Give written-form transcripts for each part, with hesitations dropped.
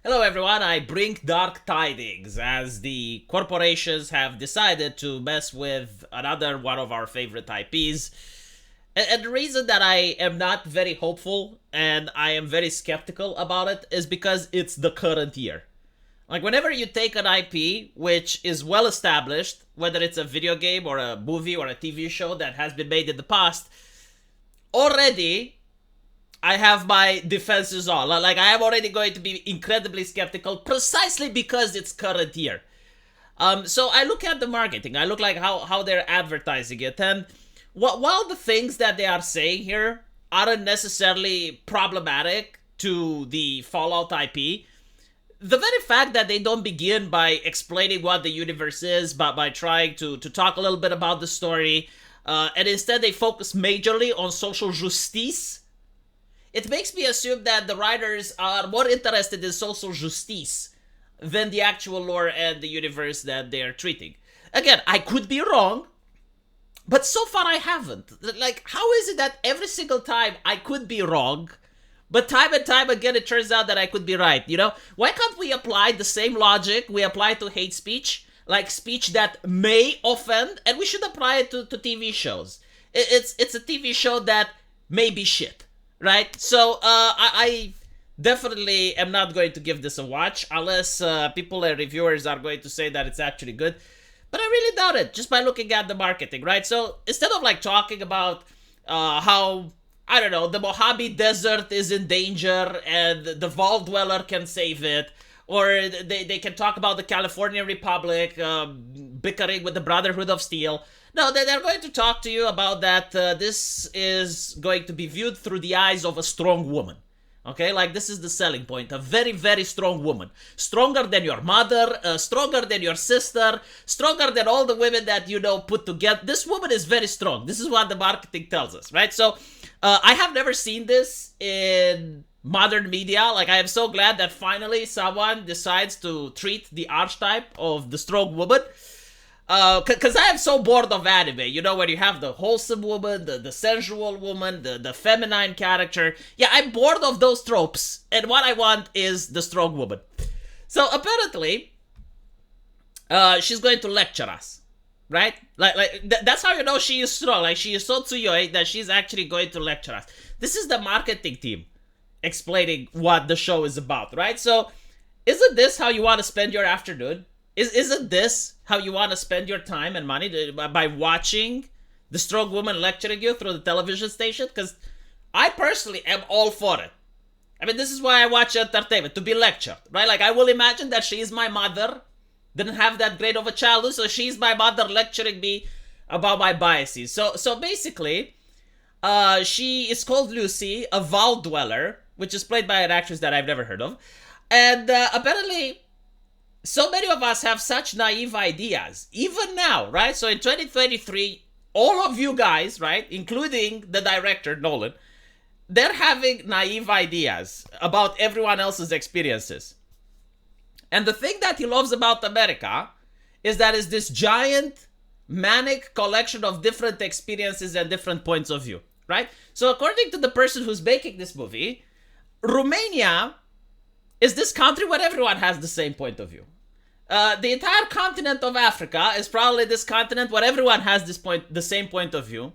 Hello everyone, I bring dark tidings as the corporations have decided to mess with another one of our favorite IPs. And the reason that I am not very hopeful and I am very skeptical about it is because it's the current year. Like, whenever you take an IP which is well established, whether it's a video game or a movie or a TV show that has been made in the past, already I have my defenses on. Like, I am already going to be incredibly skeptical precisely because it's current year. So I look at the marketing. I look like how they're advertising it. And while the things that they are saying here aren't necessarily problematic to the Fallout IP, the very fact that they don't begin by explaining what the universe is, but by trying to talk a little bit about the story, and instead they focus majorly on social justice, it makes me assume that the writers are more interested in social justice than the actual lore and the universe that they are treating. Again, I could be wrong, but so far I haven't. Like, how is it that every single time I could be wrong, but time and time again it turns out that I could be right, you know? Why can't we apply the same logic we apply to hate speech, like speech that may offend, and we should apply it to TV shows. It's a TV show that may be shit, right? So I definitely am not going to give this a watch unless people and reviewers are going to say that it's actually good. But I really doubt it, just by looking at the marketing, right? So instead of like talking about how, I don't know, the Mojave Desert is in danger and the Vault Dweller can save it, or they can talk about the California Republic bickering with the Brotherhood of Steel. No, they're going to talk to you about that this is going to be viewed through the eyes of a strong woman. Okay, like, this is the selling point. A very, very strong woman. Stronger than your mother, stronger than your sister, stronger than all the women that you know put together. This woman is very strong. This is what the marketing tells us, right? So, I have never seen this in modern media. Like, I am so glad that finally someone decides to treat the archetype of the strong woman. Because I am so bored of anime, you know, when you have the wholesome woman, the sensual woman, the feminine character. Yeah, I'm bored of those tropes, and what I want is the strong woman. So apparently, she's going to lecture us, right? That's how you know she is strong. Like, she is so tsuyoi that she's actually going to lecture us. This is the marketing team explaining what the show is about, right? So, isn't this how you want to spend your afternoon? Isn't this how you want to spend your time and money by watching the strong woman lecturing you through the television station? Because I personally am all for it. I mean, this is why I watch entertainment, to be lectured, right? Like, I will imagine that she is my mother, didn't have that great of a childhood, so she's my mother lecturing me about my biases. So basically, she is called Lucy, a Vault Dweller, which is played by an actress that I've never heard of. And apparently, so many of us have such naive ideas, even now, right? So in 2023, all of you guys, right, including the director, Nolan, they're having naive ideas about everyone else's experiences. And the thing that he loves about America is that it's this giant, manic collection of different experiences and different points of view, right? So according to the person who's making this movie, Romania is this country where everyone has the same point of view. The entire continent of Africa is probably this continent where everyone has the same point of view.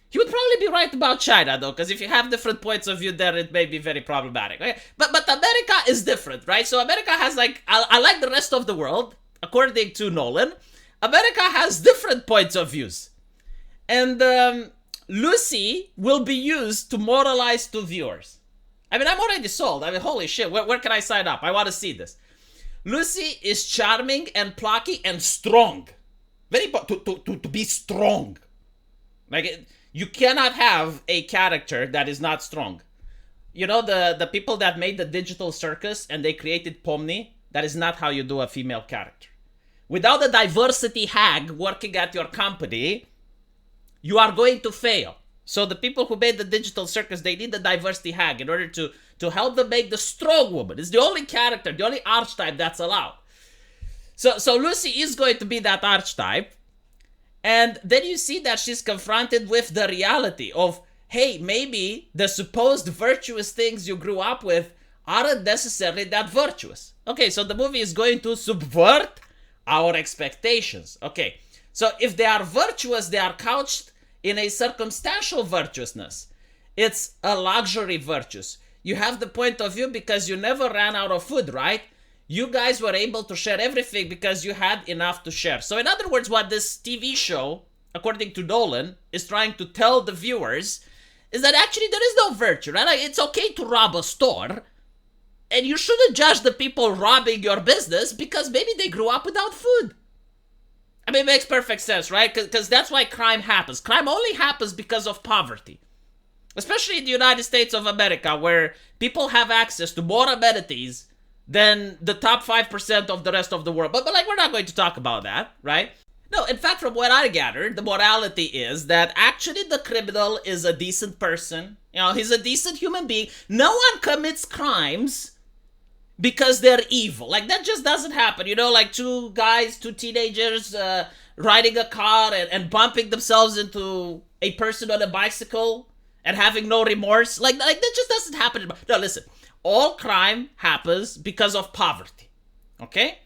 He would probably be right about China, though, because if you have different points of view there, it may be very problematic. Okay? But America is different, right? So America has, like, I like the rest of the world, according to Nolan, America has different points of views. And Lucy will be used to moralize to viewers. I mean, I'm already sold. I mean, holy shit, where can I sign up? I want to see this. Lucy is charming and plucky and strong. Very to be strong. Like, you cannot have a character that is not strong. You know, the people that made the Digital Circus and they created Pomni, that is not how you do a female character. Without a diversity hag working at your company, you are going to fail. So the people who made the Digital Circus, they need the diversity hag in order to help them make the strong woman. It's the only character, the only archetype that's allowed. So Lucy is going to be that archetype. And then you see that she's confronted with the reality of, hey, maybe the supposed virtuous things you grew up with aren't necessarily that virtuous. Okay, so the movie is going to subvert our expectations. Okay, so if they are virtuous, they are couched in a circumstantial virtuousness. It's a luxury virtuous. You have the point of view because you never ran out of food, right? You guys were able to share everything because you had enough to share. So in other words, what this TV show, according to Nolan, is trying to tell the viewers is that actually there is no virtue, right? Like, it's okay to rob a store, and you shouldn't judge the people robbing your business because maybe they grew up without food. I mean, it makes perfect sense, right? Because that's why crime happens. Crime only happens because of poverty. Especially in the United States of America, where people have access to more amenities than the top 5% of the rest of the world. But like, we're not going to talk about that, right? No, in fact, from what I gathered, the morality is that actually the criminal is a decent person. You know, he's a decent human being. No one commits crimes because they're evil. Like, that just doesn't happen. You know, like two teenagers riding a car and bumping themselves into a person on a bicycle and having no remorse. Like that just doesn't happen. No, listen. All crime happens because of poverty. Okay?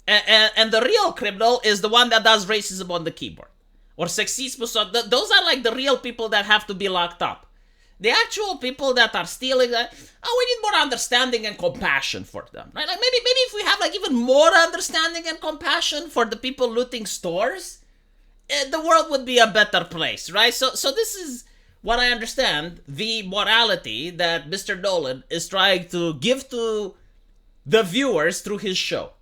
And the real criminal is the one that does racism on the keyboard. Or sexismo. So those are like the real people that have to be locked up. The actual people that are stealing, we need more understanding and compassion for them, right? Like maybe if we have like even more understanding and compassion for the people looting stores, the world would be a better place, right? So this is what I understand the morality that Mr. Nolan is trying to give to the viewers through his show.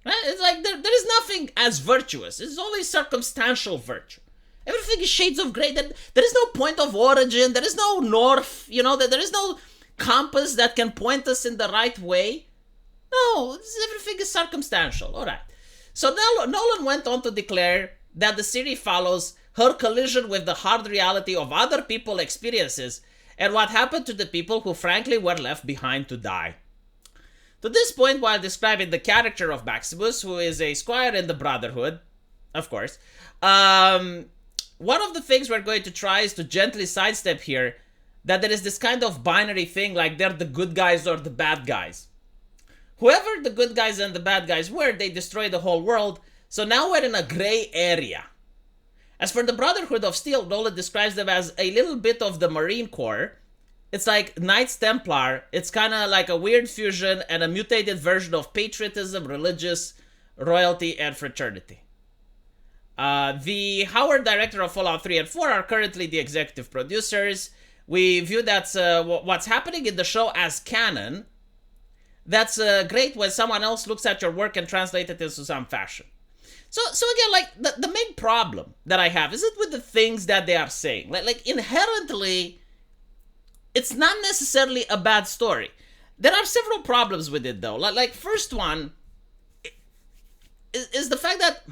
Right? It's like there is nothing as virtuous. It's only circumstantial virtue. Everything is shades of gray. There is no point of origin. There is no north. You know, there is no compass that can point us in the right way. No, everything is circumstantial. All right. So Nolan went on to declare that the series follows her collision with the hard reality of other people's experiences and what happened to the people who frankly were left behind to die. To this point, while describing the character of Maximus, who is a squire in the Brotherhood, of course, one of the things we're going to try is to gently sidestep here that there is this kind of binary thing, like they're the good guys or the bad guys. Whoever the good guys and the bad guys were, they destroyed the whole world, so now we're in a gray area. As for the Brotherhood of Steel, Nolan describes them as a little bit of the Marine Corps. It's like Knights Templar. It's kind of like a weird fusion and a mutated version of patriotism, religious, royalty, and fraternity. The Howard director of Fallout 3 and 4 are currently the executive producers. We view that's what's happening in the show as canon. That's great when someone else looks at your work and translates it into some fashion. So again, like, the main problem that I have isn't with the things that they are saying. Like inherently, it's not necessarily a bad story. There are several problems with it, though. Like first one is the fact that